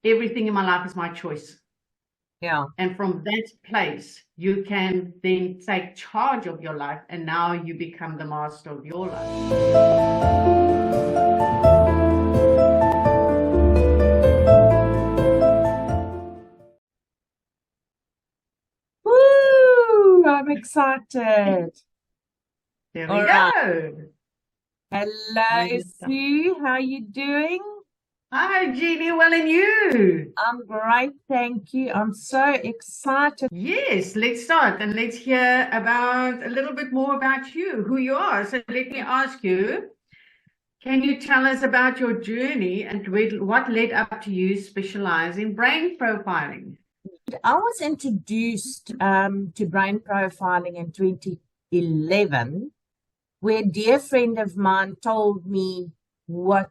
everything in my life is my choice. Yeah. And from that place, you can then take charge of your life, and now you become the master of your life. Woo! I'm excited. There we All right. go. Hello, Brilliant. Sue. How you doing? Hi, Genie. Well, and you? I'm great, thank you. I'm so excited. Yes, let's start and let's hear about a little bit more about you, who you are. So let me ask you, can you tell us about your journey and what led up to you specialize in brain profiling? I was introduced to brain profiling in 2011, where a dear friend of mine told me what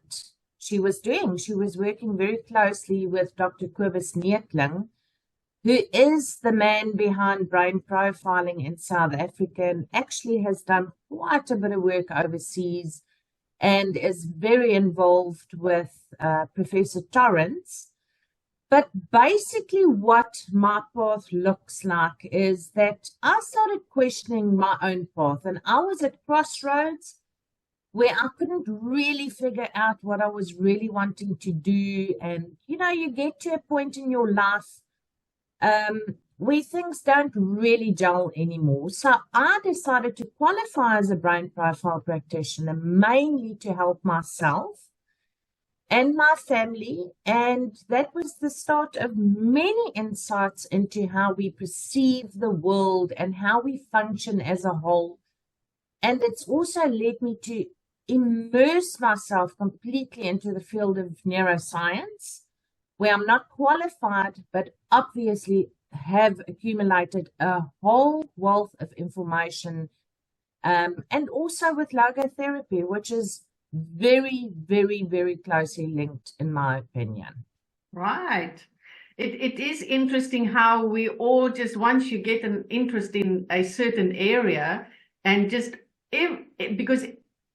she was doing. She was working very closely with Dr. Kobus Neetling, who is the man behind brain profiling in South Africa and actually has done quite a bit of work overseas and is very involved with Professor Torrance. But basically, what my path looks like is that I started questioning my own path, and I was at crossroads where I couldn't really figure out what I was really wanting to do. And you get to a point in your life um, where things don't really gel anymore. So I decided to qualify as a brain profile practitioner, mainly to help myself and my family. And that was the start of many insights into how we perceive the world and how we function as a whole. And it's also led me to immerse myself completely into the field of neuroscience, where I'm not qualified, but obviously have accumulated a whole wealth of information, and also with logotherapy, which is very, very, very closely linked, in my opinion. Right. It is interesting how we all just, once you get an interest in a certain area, and just because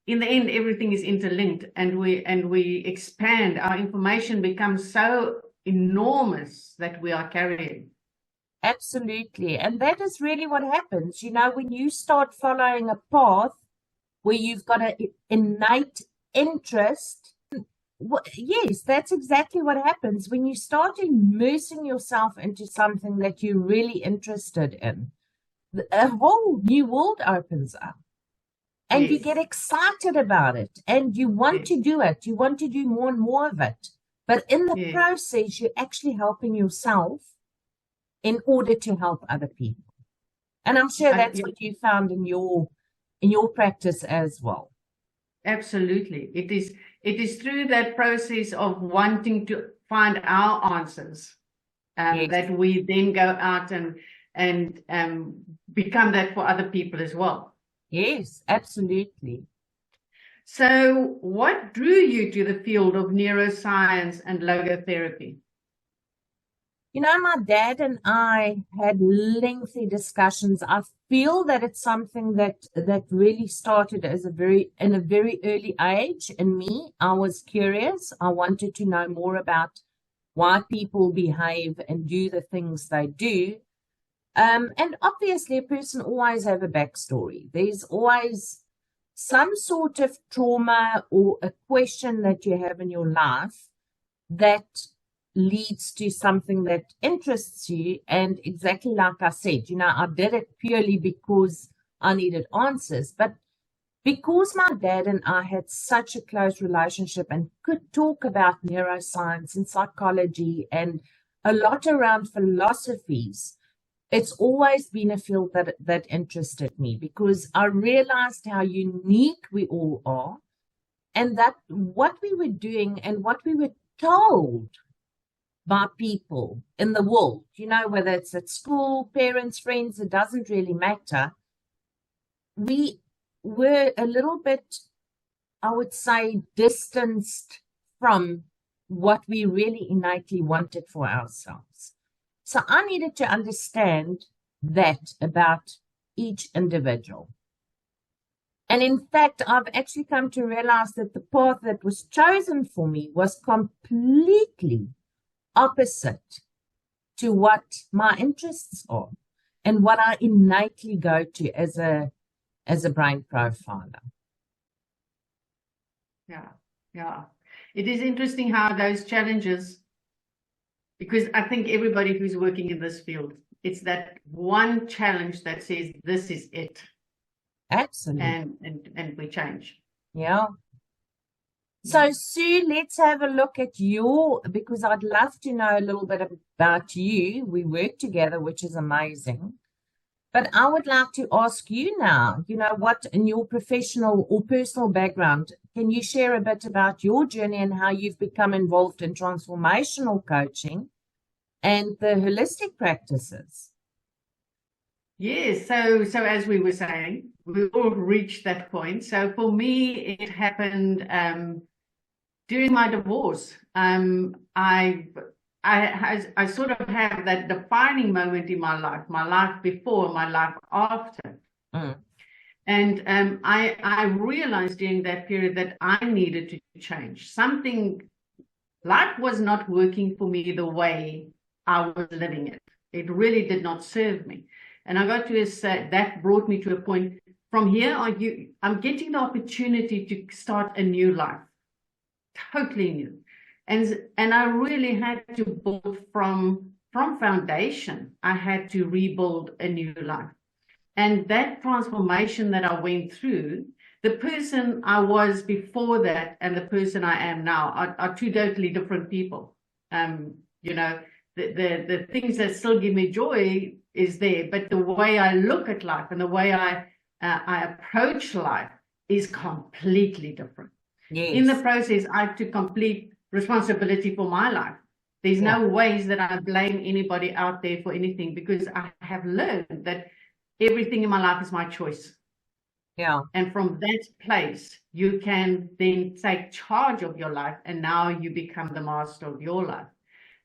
in the end everything is interlinked, and we expand, our information becomes so enormous that we are carrying. Absolutely. And that is really what happens. When you start following a path where you've got an innate interest, yes, that's exactly what happens. When you start immersing yourself into something that you're really interested in, a whole new world opens up. And you get Yes, excited about it and you want yes, to do it. You want to do more and more of it. But in the yes. process, you're actually helping yourself in order to help other people. And I'm sure that's Yeah, what you found in your practice as well. absolutely. It is through that process of wanting to find our answers, Yes. that we then go out and become that for other people as well. Yes, absolutely. So, what drew you to the field of neuroscience and logotherapy? My dad and I had lengthy discussions. I feel that it's something that really started in a very early age in me. I was curious. I wanted to know more about why people behave and do the things they do. And obviously, a person always have a backstory. There's always some sort of trauma or a question that you have in your life that leads to something that interests you. And exactly like I said, I did it purely because I needed answers. But because my dad and I had such a close relationship and could talk about neuroscience and psychology and a lot around philosophies, it's always been a field that interested me because I realized how unique we all are and that what we were doing and what we were told by people in the world, whether it's at school, parents, friends, it doesn't really matter. We were a little bit, I would say, distanced from what we really innately wanted for ourselves. So I needed to understand that about each individual. And in fact, I've actually come to realize that the path that was chosen for me was completely opposite to what my interests are and what I innately go to as a brain profiler. Yeah, yeah. It is interesting how those challenges, because I think everybody who's working in this field, it's that one challenge that says this is it, Absolutely. and we change. Yeah. So, Sue, let's have a look at because I'd love to know a little bit about you. We work together, which is amazing. But I would like to ask you now, what in your professional or personal background, can you share a bit about your journey and how you've become involved in transformational coaching and the holistic practices? Yes, so as we were saying, we all reached that point. So for me, it happened during my divorce. I sort of have that defining moment in my life before, my life after. Mm. And I realized during that period that I needed to change. Life was not working for me the way I was living it. It really did not serve me. And I got to that brought me to a point, from here on, I'm getting the opportunity to start a new life, totally new. And I really had to build from foundation. I had to rebuild a new life. And that transformation that I went through, the person I was before that and the person I am now are two totally different people. The things that still give me joy is there, but the way I look at life and the way I approach life is completely different. Yes. In the process, I took complete responsibility for my life. There's no ways that I blame anybody out there for anything, because I have learned that everything in my life is my choice. Yeah. And from that place, you can then take charge of your life, and now you become the master of your life.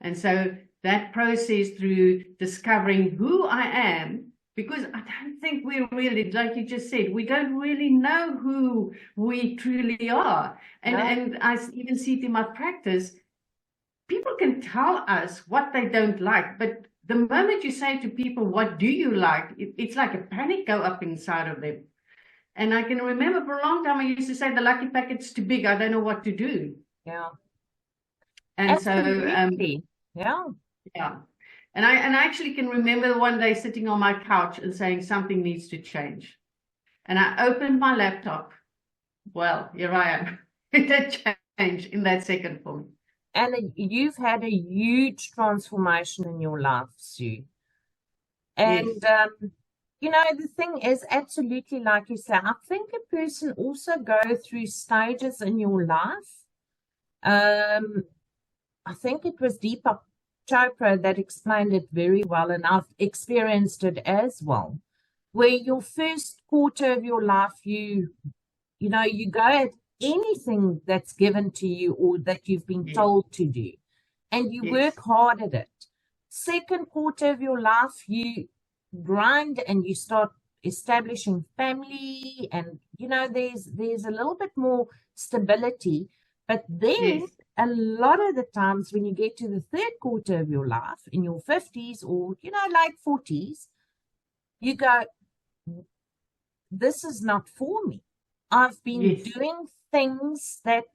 And so that process through discovering who I am, because I don't think we really, like you just said, we don't really know who we truly are. And I even see it in my practice. People can tell us what they don't like, but the moment you say to people, what do you like? It's like a panic go up inside of them. And I can remember for a long time, I used to say, the lucky packet's too big. I don't know what to do. Yeah. And absolutely. Yeah. And I actually can remember one day sitting on my couch and saying something needs to change. And I opened my laptop. Well, here I am. It did change in that second for me. And you've had a huge transformation in your life, Sue. And, the thing is, absolutely, like you say, I think a person also go through stages in your life. I think it was Deepak Chopra that explained it very well, and I've experienced it as well, where your first quarter of your life, you go at anything that's given to you or that you've been told to do, and you work hard at it. Second quarter of your life, you grind and you start establishing family, and there's a little bit more stability. But then a lot of the times when you get to the third quarter of your life, in your 50s or like 40s, you go, this is not for me. I've been doing things that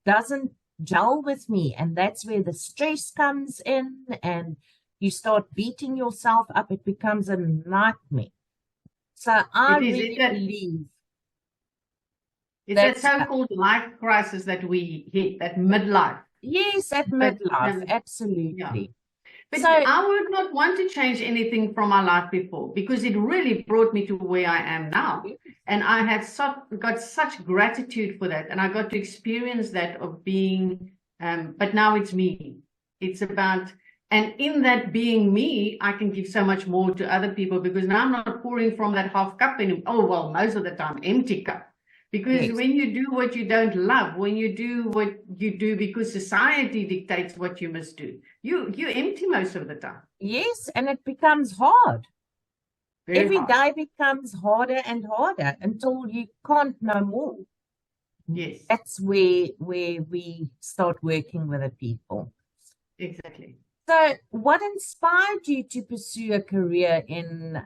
doesn't gel with me, and that's where the stress comes in, and you start beating yourself up. It becomes a nightmare. So I really believe it's that so-called life crisis that we hit, that midlife. Yes, at midlife, absolutely. Yeah. But I would not want to change anything from my life before, because it really brought me to where I am now. And I have got such gratitude for that. And I got to experience that of being, but now it's me. It's about, and in that being me, I can give so much more to other people, because now I'm not pouring from that half cup anymore. Oh, well, most of the time, empty cup. Because when you do what you don't love, when you do what you do because society dictates what you must do, you empty most of the time. Yes, and it becomes hard. Every day becomes harder and harder until you can't no more. Yes. That's where we start working with the people. Exactly. So, what inspired you to pursue a career in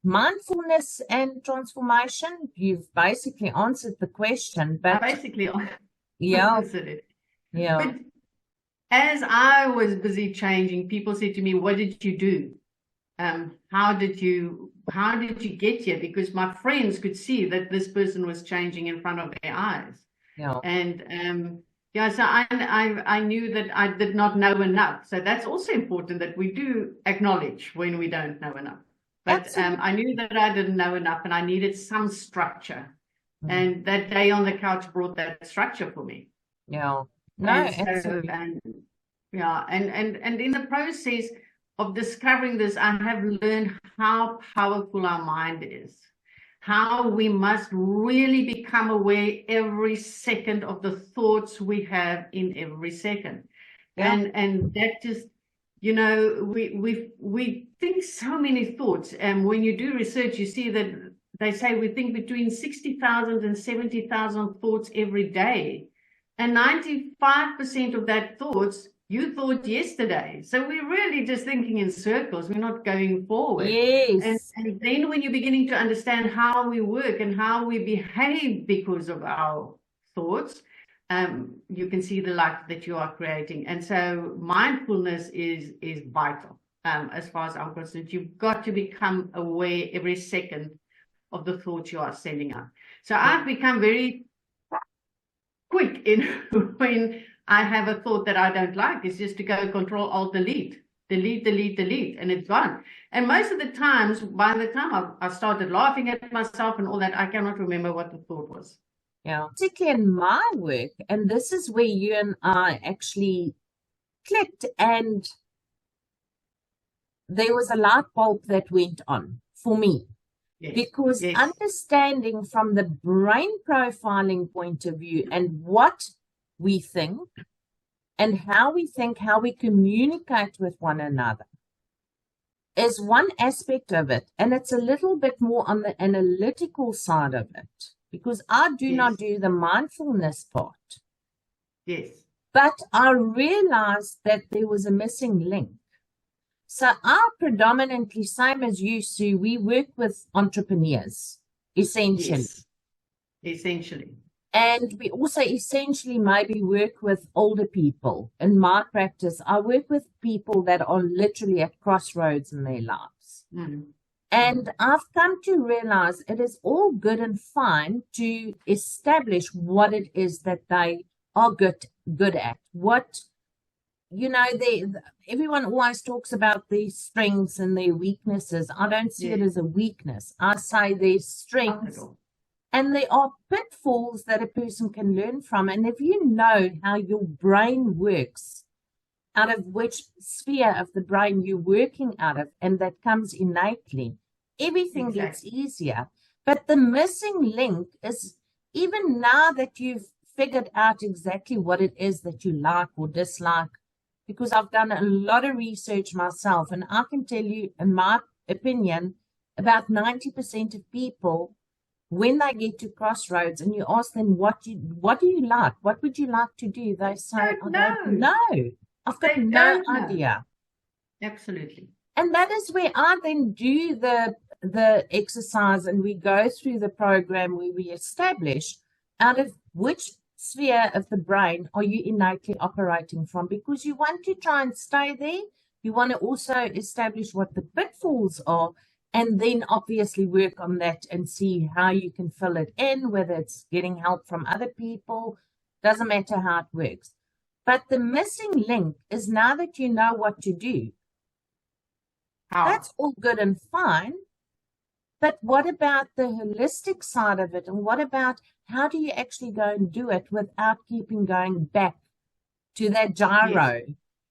mindfulness and transformation? You've basically answered the question, I but basically yeah, answered it. yeah, But as I was busy changing, people said to me, "What did you do? How did you get here?" Because my friends could see that this person was changing in front of their eyes. yeah. And yeah, so I knew that I did not know enough. So that's also important, that we do acknowledge when we don't know enough. But Absolutely. I knew that I didn't know enough and I needed some structure. Mm. And that day on the couch brought that structure for me. Yeah. No, And so, absolutely. and yeah, and in the process of discovering this, I have learned how powerful our mind is, how we must really become aware every second of the thoughts we have in every second. Yeah. And that just, you know, we think so many thoughts. And when you do research, you see that they say we think between 60,000 and 70,000 thoughts every day. And 95% of that thoughts you thought yesterday. So we're really just thinking in circles. We're not going forward. Yes. And then when you're beginning to understand how we work and how we behave because of our thoughts, you can see the life that you are creating. And so mindfulness is vital, as far as I'm concerned. You've got to become aware every second of the thoughts you are sending out. So I've become very quick in when I have a thought that I don't like, is just to go Control Alt Delete, delete, and it's gone. And most of the times, by the time I started laughing at myself and all that, I cannot remember what the thought was. Yeah. Particularly in my work, and this is where you and I actually clicked, and there was a light bulb that went on for me. Yes. Because Yes. understanding from the brain profiling point of view and what we think and how we communicate with one another is one aspect of it. And it's a little bit more on the analytical side of it, because I do not do the mindfulness part. Yes. But I realized that there was a missing link. So I predominantly, same as you, Sue, we work with entrepreneurs, essentially. Yes. Essentially. And we also essentially maybe work with older people. In my practice, I work with people that are literally at crossroads in their lives. Mm. And I've come to realize it is all good and fine to establish what it is that they are good at. What, you know, everyone always talks about their strengths and their weaknesses. I don't see it as a weakness. I say their strengths. And there are pitfalls that a person can learn from. And if you know how your brain works, out of which sphere of the brain you're working out of, and that comes innately, everything gets easier. But the missing link is, even now that you've figured out exactly what it is that you like or dislike, because I've done a lot of research myself, and I can tell you, in my opinion, about 90% of people, when they get to crossroads and you ask them, what do you like? What would you like to do? They say, I don't know. I've got no idea. Absolutely. And that is where I then do the exercise, and we go through the program where we establish out of which sphere of the brain are you innately operating from, because you want to try and stay there. You want to also establish what the pitfalls are, and then obviously work on that and see how you can fill it in, whether it's getting help from other people, doesn't matter how it works. But the missing link is, now that you know what to do, that's all good and fine. But what about the holistic side of it? And what about how do you actually go and do it without keeping going back to that gyro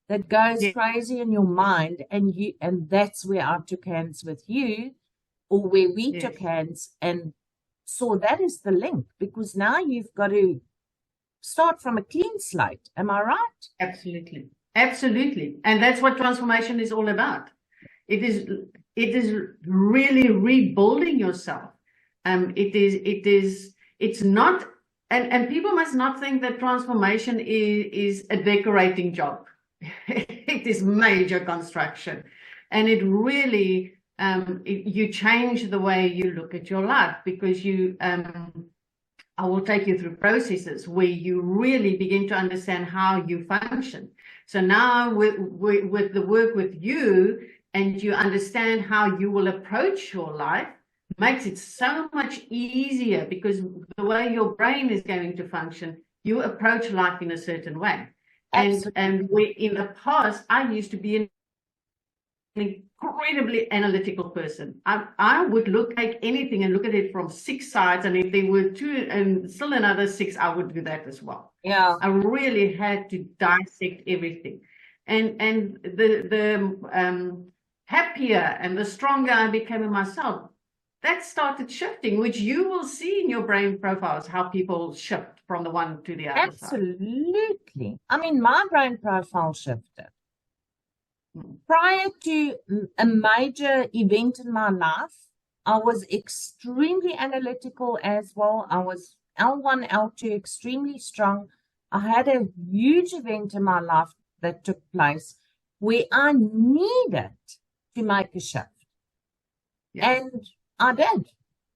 that goes crazy in your mind? And that's where I took hands with you, or where we took hands and saw that is the link, because now you've got to start from a clean slate. Am I right? Absolutely. Absolutely. And that's what transformation is all about. It is really rebuilding yourself. It's not, and people must not think that transformation is a decorating job. it is major construction. And it really, you change the way you look at your life, because I will take you through processes where you really begin to understand how you function. So now with the work with you, and you understand how you will approach your life, makes it so much easier, because the way your brain is going to function, you approach life in a certain way. And in the past, I used to be an incredibly analytical person. I would take anything and look at it from 6 sides, and if there were 2 and still another 6, I would do that as well. Yeah. I really had to dissect everything. And the happier and the stronger I became in myself, that started shifting, which you will see in your brain profiles, how people shift from the one to the other side. Absolutely. I mean, my brain profile shifted. Prior to a major event in my life, I was extremely analytical as well. I was L1, L2, extremely strong. I had a huge event in my life that took place where I needed to make a shift. Yeah. And I did.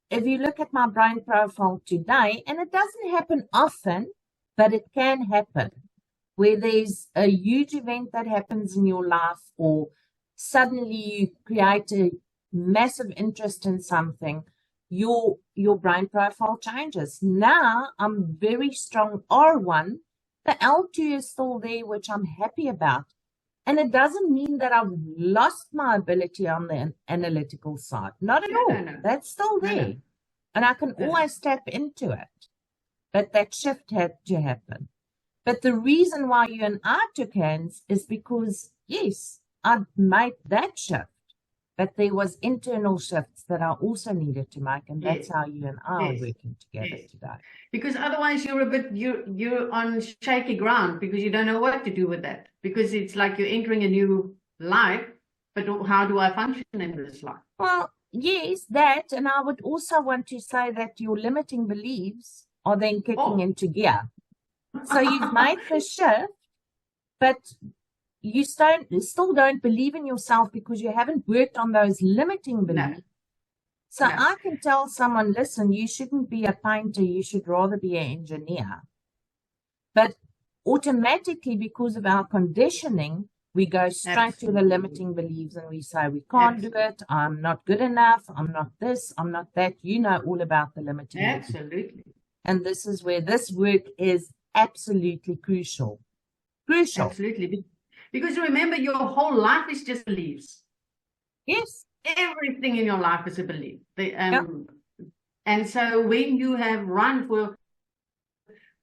If you look at my brain profile today, and it doesn't happen often, but it can happen, where there's a huge event that happens in your life, or suddenly you create a massive interest in something, your brain profile changes. Now I'm very strong R1. The L2 is still there, which I'm happy about. And it doesn't mean that I've lost my ability on the analytical side. Not at all. No. That's still there. No. And I can always tap into it. But that shift had to happen. But the reason why you and I took hands is because, yes, I made that shift. But there was internal shifts that I also needed to make. And that's how you and I are working together today. Because otherwise you're on shaky ground, because you don't know what to do with that. Because it's like you're entering a new life, but how do I function in this life? Well, yes, that. And I would also want to say that your limiting beliefs are then kicking into gear. So you've made the shift, but you still don't believe in yourself because you haven't worked on those limiting beliefs. No. So I can tell someone, listen, you shouldn't be a painter, you should rather be an engineer. But automatically, because of our conditioning, we go straight to the limiting beliefs and we say, we can't do it, I'm not good enough, I'm not this, I'm not that. You know all about the limiting beliefs. Absolutely. And this is where this work is absolutely crucial. Crucial. Absolutely. Because remember, your whole life is just beliefs. Yes. Everything in your life is a belief. And so when you have run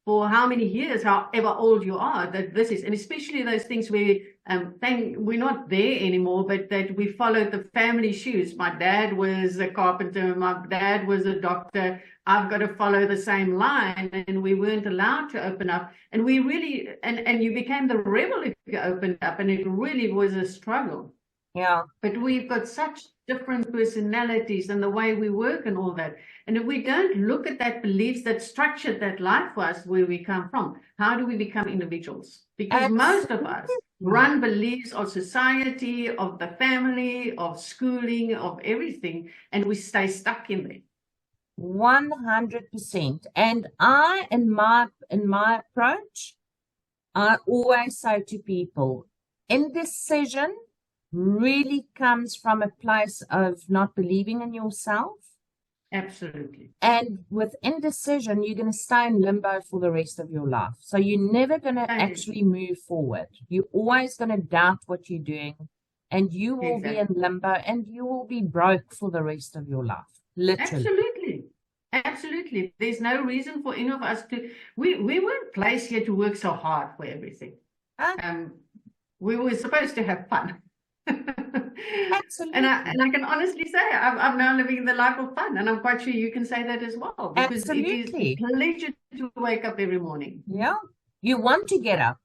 for how many years, however old you are, that this is, and especially those things where we're not there anymore, but that we followed the family shoes. My dad was a carpenter, my dad was a doctor, I've got to follow the same line, and we weren't allowed to open up. And we really, and you became the rebel if you opened up, and it really was a struggle. Yeah. But we've got such different personalities and the way we work and all that. And if we don't look at that beliefs that structured that life for us, where we come from, how do we become individuals? Because most of us run beliefs of society, of the family, of schooling, of everything, and we stay stuck in there. 100%. And in my approach, I always say to people, indecision really comes from a place of not believing in yourself. Absolutely. And with indecision, you're going to stay in limbo for the rest of your life. So you're never going to actually move forward. You're always going to doubt what you're doing, and you will be in limbo, and you will be broke for the rest of your life. Literally. Absolutely. Absolutely. There's no reason for any of us to, we weren't placed here to work so hard for everything. We were supposed to have fun. Absolutely. And I can honestly say I'm now living the life of fun, and I'm quite sure you can say that as well, because Absolutely. It is a pleasure to wake up every morning. Yeah, you want to get up.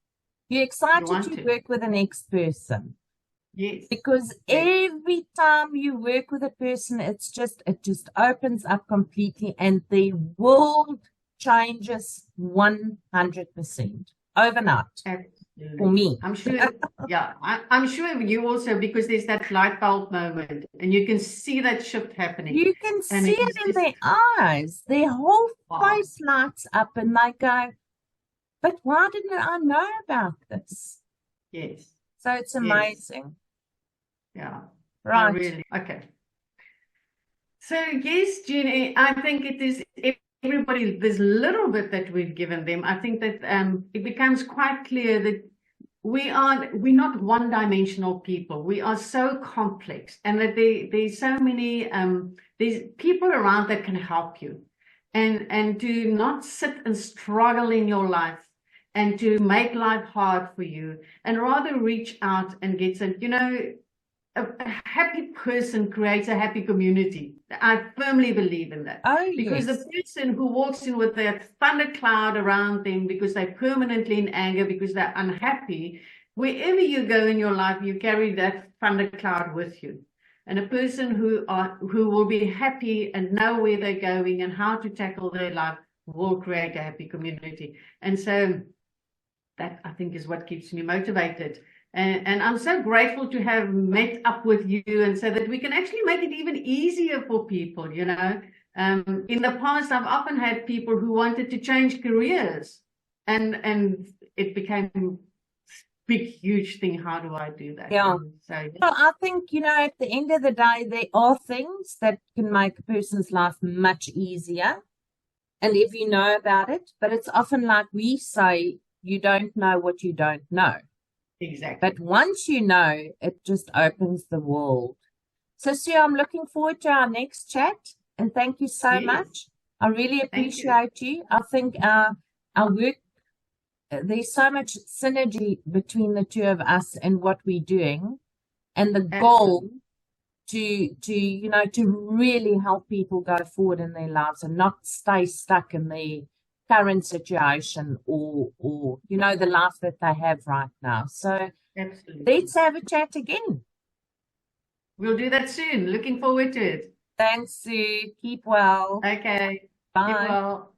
You're excited to work with the next person. Yes. Because every time you work with a person, it just opens up completely, and the world changes 100% overnight. for me. I'm sure, yeah, I'm sure you also, because there's that light bulb moment and you can see that shift happening. You can And see it it is in just, their eyes. Their whole wow, face lights up and they go, but why didn't I know about this? yes, So it's yes, amazing. yeah, I Right. really, okay. So yes, Jeannie, I think it is everybody, this little bit that we've given them, I think that it becomes quite clear that we're not one-dimensional people. We are so complex, and that there's so many there's people around that can help you, and to not sit and struggle in your life and to make life hard for you, and rather reach out and get some, a happy person creates a happy community. I firmly believe in that. Oh, Because the yes. person who walks in with that thundercloud around them because they're permanently in anger, because they're unhappy, wherever you go in your life, you carry that thundercloud with you. And a person who will be happy and know where they're going and how to tackle their life will create a happy community. And so that, I think, is what keeps me motivated. And I'm so grateful to have met up with you, and so that we can actually make it even easier for people, In the past, I've often had people who wanted to change careers, and it became a big, huge thing. How do I do that? Yeah. And so, yeah. Well, I think, at the end of the day, there are things that can make a person's life much easier. And if you know about it, but it's often like we say, you don't know what you don't know. Exactly. But once you know, it just opens the world. So, Sue, I'm looking forward to our next chat. And thank you so Yes. much. I really Thank you. appreciate you. I think our work, there's so much synergy between the two of us and what we're doing. And the goal to really help people go forward in their lives and not stay stuck in the current situation or the life that they have right now. So Absolutely. let's have a chat again. We'll do that soon. Looking forward to it. Thanks, Sue. Keep well. Okay. Keep Bye. well.